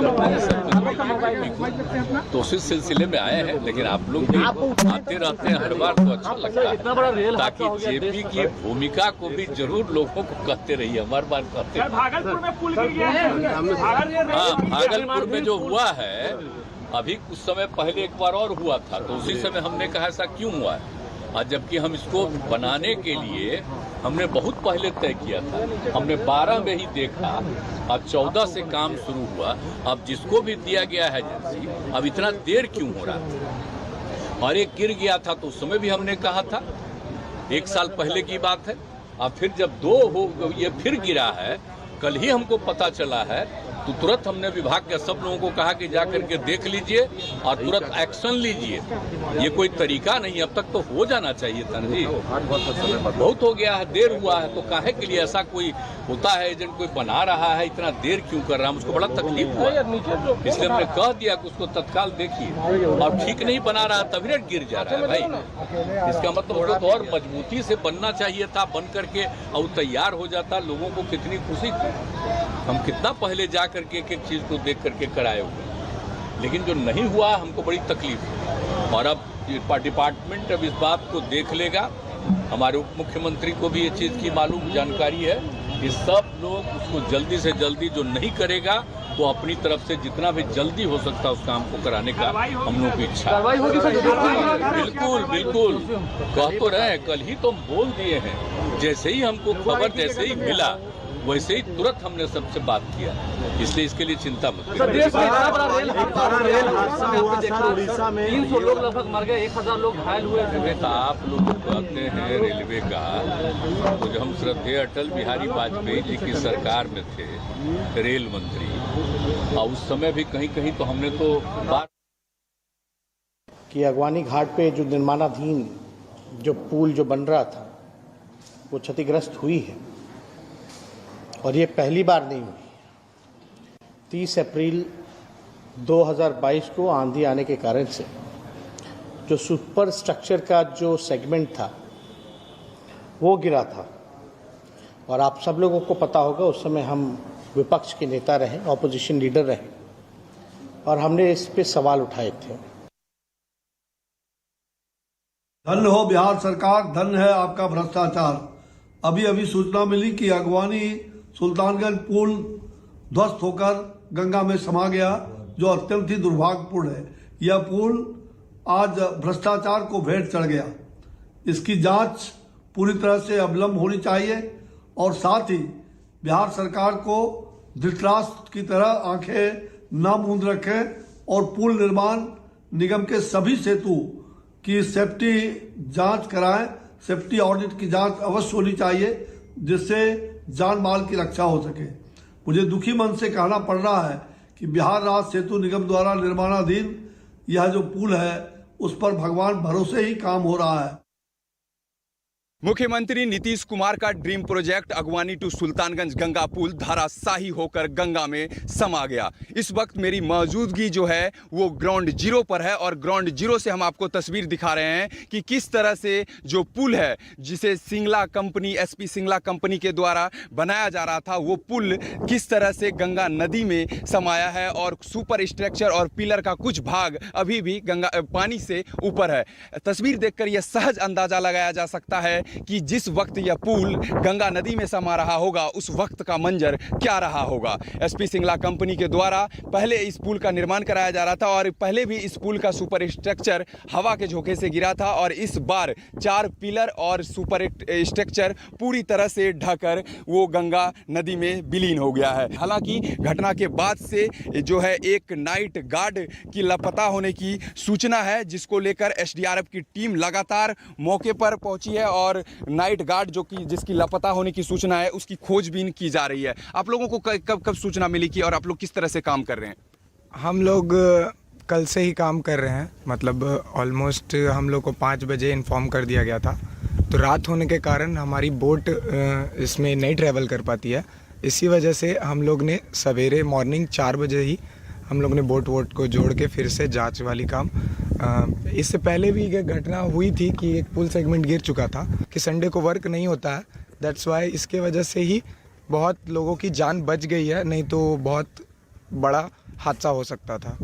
करते हैं सब तो उसी सिलसिले में आए हैं। लेकिन आप लोग भी आते रहते हैं हर बार, तो अच्छा लगता है, ताकि जेपी की भूमिका को भी जरूर लोगों को कहते रहिए, हमारी बार कहते हैं। भागलपुर में पुल गिर गया है। हाँ, भागलपुर में जो हुआ है अभी कुछ समय पहले एक बार और हुआ था, तो उसी समय हमने कहा ऐसा क्यों हुआ है, और जबकि हम इसको बनाने के लिए हमने बहुत पहले तय किया था। हमने 12 में ही देखा, अब 14 से काम शुरू हुआ। अब जिसको भी दिया गया है एजेंसी, अब इतना देर क्यों हो रहा है। और एक गिर गया था तो उस समय भी हमने कहा था, 1 साल पहले की बात है। अब फिर जब 2 हो ये फिर गिरा है, कल ही हमको पता चला है, तो तुरंत हमने विभाग के सब लोगों को कहा कि जाकर के देख लीजिए और तुरंत एक्शन लीजिए। ये कोई तरीका नहीं, अब तक तो हो जाना चाहिए था जी। बहुत हो गया है, देर हुआ है, तो काहे के लिए ऐसा कोई होता है, एजेंट कोई बना रहा है, इतना देर क्यों कर रहा है, मुझको बड़ा तकलीफ हुआ, इसलिए हमने कह दिया कि उसको तत्काल देखिए। और ठीक नहीं बना रहा है तभी गिर जा रहा है भाई, इसका मतलब उसको तो और मजबूती से बनना चाहिए था, बन करके और तैयार हो जाता, लोगों को कितनी खुशी थी। हम कितना पहले जा करके एक एक चीज को देख करके कराए हुए, लेकिन जो नहीं हुआ हमको बड़ी तकलीफ है। और अब डिपार्टमेंट अब इस बात को देख लेगा, हमारे उप मुख्यमंत्री को भी ये चीज की मालूम जानकारी है कि सब लोग उसको जल्दी से जल्दी जो नहीं करेगा वो अपनी तरफ से जितना भी जल्दी हो सकता है उस काम को कराने का हम लोगों की इच्छा है। बिल्कुल बिल्कुल, कह तो रहे हैं, कल ही तो हम बोल दिए हैं, जैसे ही हमको खबर जैसे ही मिला वैसे ही तुरंत हमने सबसे बात किया, इसलिए इसके लिए चिंता मत करिए। उड़ीसा में 300 लोग लगभग मर गए, 1000 लोग घायल हुए। तो आप लोग कहते हैं रेलवे का, तो जो हम श्रद्धेय अटल बिहारी वाजपेयी जी की सरकार में थे रेल मंत्री, और उस समय भी कहीं कहीं तो हमने तो बात कि अगवानी घाट पे जो निर्माणाधीन जो पुल जो बन रहा था वो क्षतिग्रस्त हुई है, और ये पहली बार नहीं हुई। 30 अप्रैल 2022 को आंधी आने के कारण से जो सुपर स्ट्रक्चर का जो सेगमेंट था वो गिरा था, और आप सब लोगों को पता होगा उस समय हम विपक्ष के नेता रहे, ऑपोजिशन लीडर रहे, और हमने इस पे सवाल उठाए थे। धन्य हो बिहार सरकार, धन्य है आपका भ्रष्टाचार। अभी अभी सूचना मिली कि अगवानी सुल्तानगंज पुल ध्वस्त होकर गंगा में समा गया, जो अत्यंत ही दुर्भाग्यपूर्ण है। यह पुल आज भ्रष्टाचार को भेंट चढ़ गया। इसकी जांच पूरी तरह से अविलंब होनी चाहिए, और साथ ही बिहार सरकार को धृतराष्ट्र की तरह आंखें न मूंद रखें और पुल निर्माण निगम के सभी सेतु की सेफ्टी जांच कराएं। सेफ्टी ऑडिट की जांच अवश्य होनी चाहिए, जिससे जान माल की रक्षा हो सके। मुझे दुखी मन से कहना पड़ रहा है कि बिहार राज्य सेतु निगम द्वारा निर्माणाधीन यह जो पुल है उस पर भगवान भरोसे ही काम हो रहा है। मुख्यमंत्री नीतीश कुमार का ड्रीम प्रोजेक्ट अगवानी टू सुल्तानगंज गंगा पुल धराशायी होकर गंगा में समा गया। इस वक्त मेरी मौजूदगी जो है वो ग्राउंड जीरो पर है, और ग्राउंड जीरो से हम आपको तस्वीर दिखा रहे हैं कि किस तरह से जो पुल है जिसे Singla company SP Singla company के द्वारा बनाया जा रहा था, वो पुल किस तरह से गंगा नदी में समाया है, और सुपर स्ट्रक्चर और पिलर का कुछ भाग अभी भी गंगा पानी से ऊपर है। तस्वीर देखकर यह सहज अंदाजा लगाया जा सकता है कि जिस वक्त यह पुल गंगा नदी में समा रहा होगा उस वक्त का मंजर क्या रहा होगा। एसपी सिंगला कंपनी के द्वारा पहले इस पुल का निर्माण कराया जा रहा था, और पहले भी इस पुल का सुपर स्ट्रक्चर हवा के झोंके से गिरा था, और इस बार 4 पिलर और सुपर स्ट्रक्चर पूरी तरह से ढहकर वो गंगा नदी में विलीन हो गया है। हालांकि घटना के बाद से जो है एक नाइट गार्ड की लापता होने की सूचना है, जिसको लेकर एसडीआरएफ की टीम लगातार मौके पर पहुंची है, और नाइट गार्ड जिसकी लापता होने की सूचना है उसकी खोजबीन की जा रही है। आप लोगों को कब सूचना मिली कि, और आप लोग किस तरह से काम कर रहे हैं? हम लोग कल से ही काम कर रहे हैं, मतलब ऑलमोस्ट हम लोग को 5 बजे इन्फॉर्म कर दिया गया था। तो रात होने के कारण हमारी बोट इसमें नहीं ट्रैवल कर पाती है, इसी वजह से हम लोग ने सवेरे मॉर्निंग 4 बजे ही हम लोग ने बोट को जोड़ के फिर से जांच वाली काम। इससे पहले भी एक घटना हुई थी कि एक पुल सेगमेंट गिर चुका था, कि संडे को वर्क नहीं होता है, दैट्स वाई इसके वजह से ही बहुत लोगों की जान बच गई है, नहीं तो बहुत बड़ा हादसा हो सकता था।